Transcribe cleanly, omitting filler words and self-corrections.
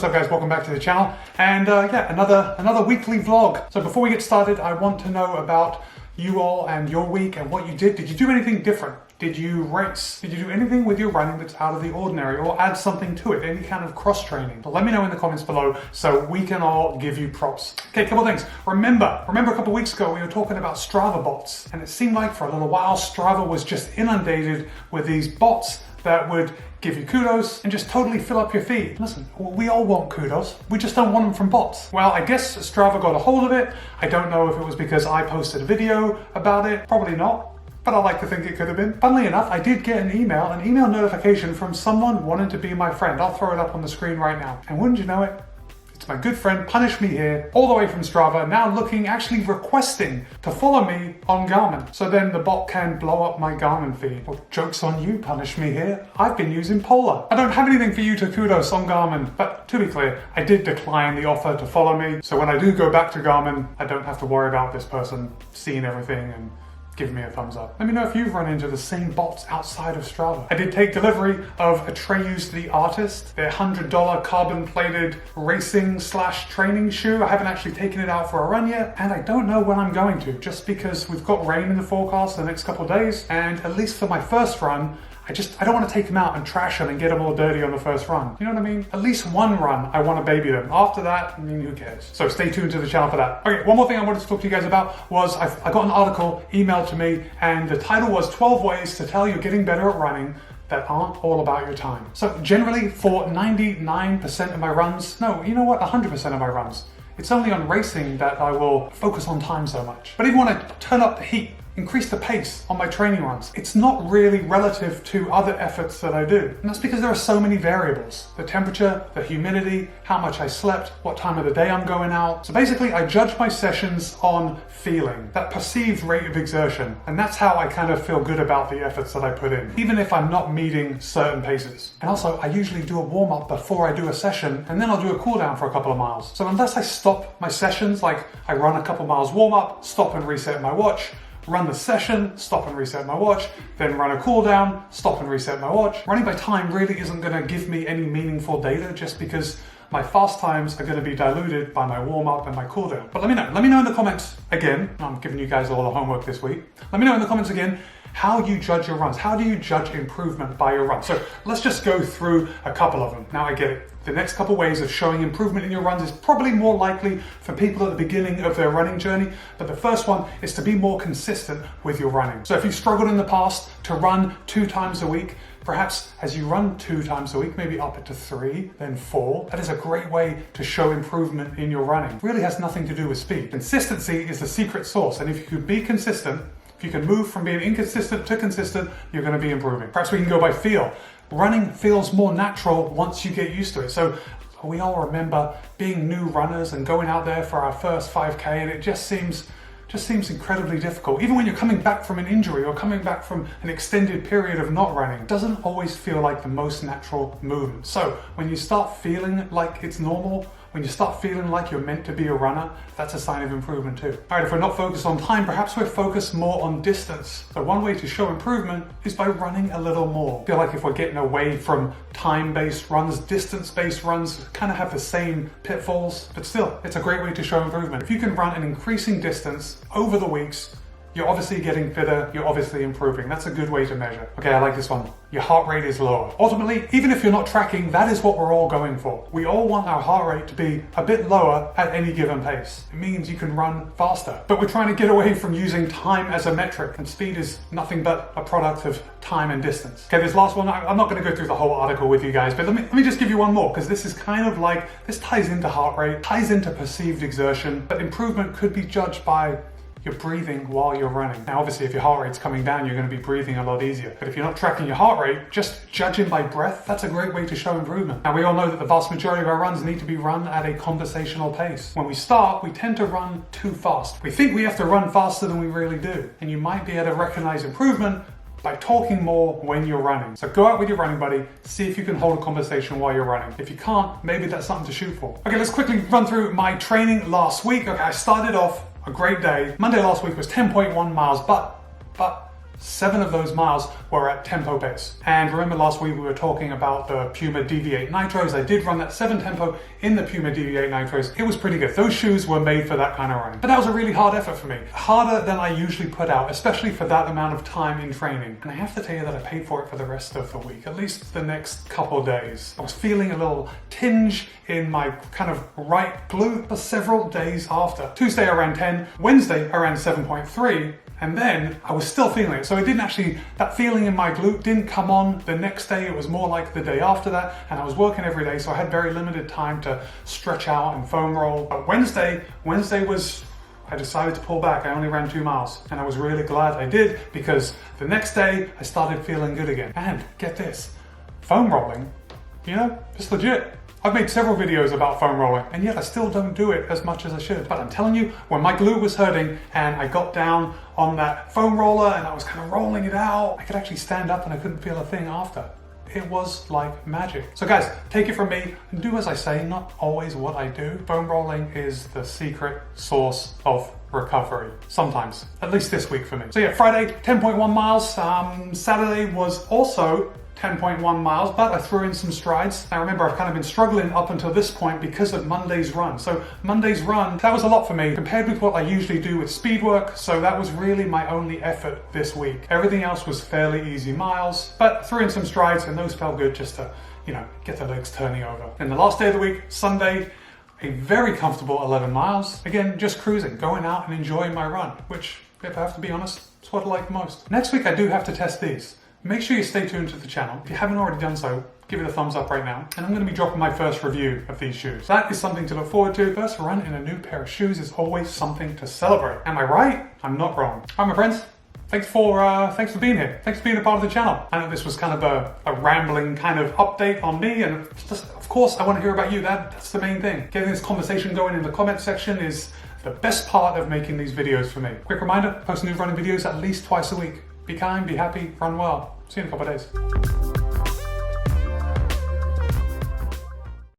What's up guys, welcome back to the channel, and yeah, another weekly vlog. So before we get started, I want to know about you all and your week and what you did. Did you do anything different? Did you race? Did you do anything with your running that's out of the ordinary or add something to it? Any kind of cross training? So let me know in the comments below so we can all give you props. Okay, a couple things. Remember a couple weeks ago we were talking about Strava bots, and it seemed like for a little while Strava was just inundated with these bots that would give you kudos and just totally fill up your feed. Listen, we all want kudos. We just don't want them from bots. Well, I guess Strava got a hold of it. I don't know if it was because I posted a video about it. Probably not. But I like to think it could have been. Funnily enough, I did get an email notification from someone wanting to be my friend. I'll throw it up on the screen right now. And wouldn't you know it, it's my good friend Punish Me Here, all the way from Strava, now actually requesting to follow me on Garmin. So then the bot can blow up my Garmin feed. Well, joke's on you, Punish Me Here. I've been using Polar. I don't have anything for you to kudos on Garmin, but to be clear, I did decline the offer to follow me. So when I do go back to Garmin, I don't have to worry about this person seeing everything and give me a thumbs up. Let me know if you've run into the same bots outside of Strava. I did take delivery of Atreus the Artist, their $100 carbon-plated racing/training shoe. I haven't actually taken it out for a run yet, and I don't know when I'm going to, just because we've got rain in the forecast the next couple of days, and at least for my first run, I don't want to take them out and trash them and get them all dirty on the first run. You know what I mean? At least one run, I want to baby them. After that, I mean, who cares? So stay tuned to the channel for that. Okay, one more thing I wanted to talk to you guys about was I got an article emailed to me, and the title was 12 ways to tell you're getting better at running that aren't all about your time. So generally for 99% of my runs, no, you know what, 100% of my runs, it's only on racing that I will focus on time so much. But even when I turn up the heat, increase the pace on my training runs, it's not really relative to other efforts that I do. And that's because there are so many variables. The temperature, the humidity, how much I slept, what time of the day I'm going out. So basically I judge my sessions on feeling, that perceived rate of exertion. And that's how I kind of feel good about the efforts that I put in, even if I'm not meeting certain paces. And also I usually do a warm up before I do a session, and then I'll do a cool down for a couple of miles. So unless I stop my sessions, like I run a couple miles warm up, stop and reset my watch, run the session, stop and reset my watch, then run a cool down, stop and reset my watch. Running by time really isn't going to give me any meaningful data, just because my fast times are going to be diluted by my warm up and my cool down. But let me know in the comments again. I'm giving you guys all the homework this week. Let me know in the comments again how you judge your runs. How do you judge improvement by your run? So let's just go through a couple of them. Now I get it. The next couple ways of showing improvement in your runs is probably more likely for people at the beginning of their running journey, but the first one is to be more consistent with your running. So if you've struggled in the past to run 2 times a week, perhaps as you run 2 times a week, maybe up it to 3, then 4. That is a great way to show improvement in your running. It really has nothing to do with speed. Consistency is the secret sauce, and if you could be consistent, if you can move from being inconsistent to consistent, you're going to be improving. Perhaps we can go by feel. Running feels more natural once you get used to it. So we all remember being new runners and going out there for our first 5K, and it just seems incredibly difficult. Even when you're coming back from an injury or coming back from an extended period of not running, it doesn't always feel like the most natural movement. So when you start feeling like it's normal, when you start feeling like you're meant to be a runner, that's a sign of improvement too. All right, if we're not focused on time, perhaps we're focused more on distance. So one way to show improvement is by running a little more. I feel like if we're getting away from time-based runs, distance-based runs kind of have the same pitfalls, but still, it's a great way to show improvement. If you can run an increasing distance over the weeks, you're obviously getting fitter, you're obviously improving. That's a good way to measure. Okay, I like this one. Your heart rate is lower. Ultimately, even if you're not tracking, that is what we're all going for. We all want our heart rate to be a bit lower at any given pace. It means you can run faster. But we're trying to get away from using time as a metric, and speed is nothing but a product of time and distance. Okay, this last one, I'm not going to go through the whole article with you guys, but let me just give you one more, because this is kind of like, this ties into heart rate, ties into perceived exertion, but improvement could be judged by your breathing while you're running. Now obviously if your heart rate's coming down, you're going to be breathing a lot easier. But if you're not tracking your heart rate, just judging by breath, that's a great way to show improvement. Now we all know that the vast majority of our runs need to be run at a conversational pace. When we start, we tend to run too fast. We think we have to run faster than we really do. And you might be able to recognize improvement by talking more when you're running. So go out with your running buddy, see if you can hold a conversation while you're running. If you can't, maybe that's something to shoot for. Okay, let's quickly run through my training last week. Okay, I started off a great day. Monday last week was 10.1 miles, but 7 of those miles were at tempo pace. And remember last week we were talking about the Puma DV8 Nitros. I did run that 7 tempo in the Puma DV8 Nitros. It was pretty good. Those shoes were made for that kind of running. But that was a really hard effort for me. Harder than I usually put out, especially for that amount of time in training. And I have to tell you that I paid for it for the rest of the week, at least the next couple of days. I was feeling a little tinge in my kind of right glute for several days after. Tuesday I ran 10, Wednesday I ran 7.3, and then I was still feeling it. So it didn't actually, that feeling in my glute didn't come on the next day. It was more like the day after that. And I was working every day, so I had very limited time to stretch out and foam roll. But Wednesday was, I decided to pull back. I only ran 2 miles. And I was really glad I did, because the next day I started feeling good again. And get this, foam rolling, you know, it's legit. I've made several videos about foam rolling, and yet I still don't do it as much as I should. But I'm telling you, when my glute was hurting and I got down on that foam roller and I was kind of rolling it out, I could actually stand up and I couldn't feel a thing after. It was like magic. So guys, take it from me and do as I say, not always what I do. Foam rolling is the secret source of recovery. Sometimes, at least this week for me. So yeah, Friday, 10.1 miles. Saturday was also 10.1 miles, but I threw in some strides. Now remember, I've kind of been struggling up until this point because of Monday's run. So Monday's run, that was a lot for me compared with what I usually do with speed work. So that was really my only effort this week. Everything else was fairly easy miles, but I threw in some strides and those felt good just to, you know, get the legs turning over. And the last day of the week, Sunday, a very comfortable 11 miles. Again, just cruising, going out and enjoying my run, which, if I have to be honest, is what I like most. Next week, I do have to test these. Make sure you stay tuned to the channel. If you haven't already done so, give it a thumbs up right now. And I'm going to be dropping my first review of these shoes. That is something to look forward to. First run in a new pair of shoes is always something to celebrate. Am I right? I'm not wrong. All right, my friends. Thanks for being here. Thanks for being a part of the channel. I know this was kind of a rambling kind of update on me, and just, of course, I want to hear about you. That's the main thing. Getting this conversation going in the comment section is the best part of making these videos for me. Quick reminder, post new running videos at least twice a week. Be kind, be happy, run well. See you in a couple of days.